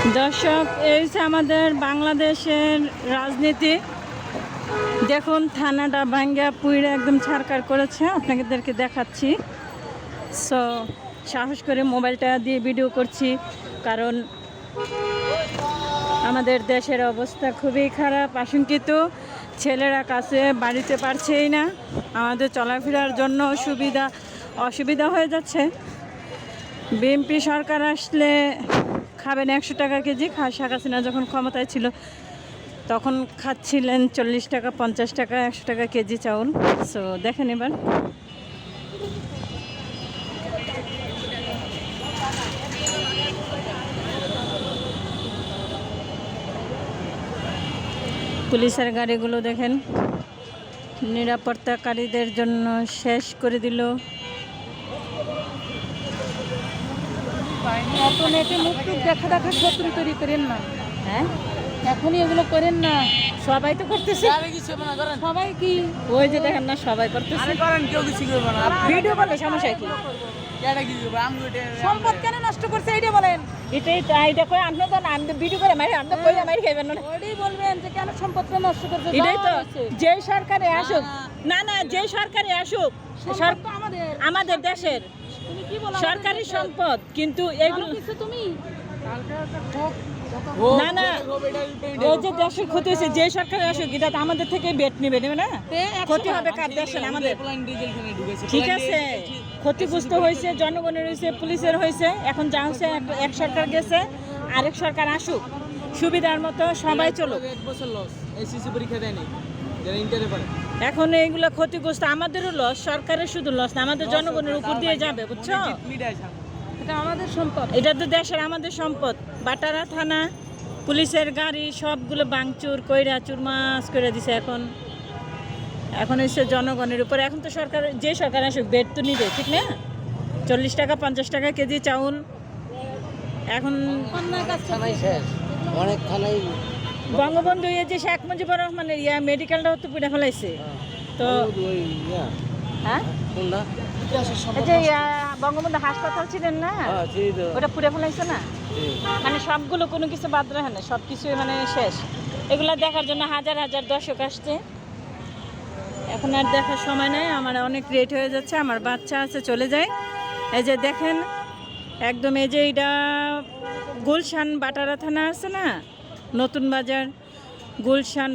দর্শক, এই যে আমাদের বাংলাদেশের রাজনীতি। দেখুন থানাটা ভাঙ্গা পুইরা একদম ছারকার করেছে, আপনাদেরকে দেখাচ্ছি। সো সাহস করে মোবাইলটা দিয়ে ভিডিও করছি, কারণ আমাদের দেশের অবস্থা খুবই খারাপ, আশঙ্কিত। ছেলেরা কাছে বাড়িতে পারছেই না, আমাদের চলাফেরার জন্য অসুবিধা হয়ে যাচ্ছে। বিএনপি সরকার আসলে খাবেন 100 টাকা কেজি। শেখ হাসিনা যখন ক্ষমতায় ছিল তখন খাচ্ছিলেন 40 টাকা, 50 টাকা, 100 টাকা কেজি চাউল। সো দেখেন এবার পুলিশের গাড়িগুলো দেখেন, নিরাপত্তাকারীদের জন্য শেষ করে দিল। এখন এতে মুখ দেখা শত্রু তৈরি করেন না। হ্যাঁ, এখনই এগুলো করেন না। সবাই তো করতেছে। সবাই কি ওই যে দেখেন না, সবাই করতেছে। ভিডিও করলে সমস্যা কি? সম্পদ কেন নষ্ট করছে এইটা বলেন। এটা কই আপনি তো আমি তো ভিডিও করে মারি, আপনি কইলে মারি খাইবেন না। ওইটাই বলবেন যে কেন সম্পদটা নষ্ট করছে। এটাই তো, যে সরকারে আসুক না যে সরকারে আসুক, আমাদের দেশের তুমি কি বলো সরকারি সম্পদ, কিন্তু এগুলো তুমি না এই যে দেশের ক্ষতি হয়েছে, যে সরকারে আসুক এটা তো আমাদের থেকে বেট নেবে না, ক্ষতি হবে কার? দেশের, আমাদের। ঠিক আছে, ক্ষতিগ্রস্ত হয়েছে জনগণের, হয়েছে পুলিশের, হয়েছে। এখন যা হচ্ছে এক সরকার গেছে, আরেক সরকার আসুক, সুবিধার মতো সবাই চলুক। এখন এইগুলো ক্ষতিগ্রস্ত, আমাদেরও লস, সরকারের শুধু লস না, আমাদের জনগণের উপর দিয়ে যাবে, বুঝছো? এটা আমাদের সম্পদ, এটা তো দেশের আমাদের সম্পদ। বাটারা থানা, পুলিশের গাড়ি সবগুলো ভাঙচুর কইরা চুরমাস করে দিছে। এখন হচ্ছে জনগণের উপর। এখন তো সরকার, যে সরকার আসুক বেড তো নিবে, ঠিক না? 40 টাকা 50 টাকা কেজি চাউল। এখন অনেক থানায় বঙ্গবন্ধু এই যে শেখ মুজিবুর রহমানের মেডিকেলটাও তো পুড়ে ফেলাইছে। তো হ্যাঁ, এই যে বঙ্গবন্ধু হাসপাতাল ছিলেন না, ওটা পুড়ে ফেলাইছে না। মানে সবগুলো, কোনো কিছু বাদ রাখে না, সব কিছু মানে শেষ। এগুলা দেখার জন্য হাজার হাজার দর্শক আসছে। এখন আর দেখার সময় নাই, আমার অনেক লেট হয়ে যাচ্ছে, আমার বাচ্চা আছে, চলে যায়। এই যে দেখেন একদম, এই যে এটা গুলশান বাটারা থানা আছে না, নতুন বাজার, গুলশান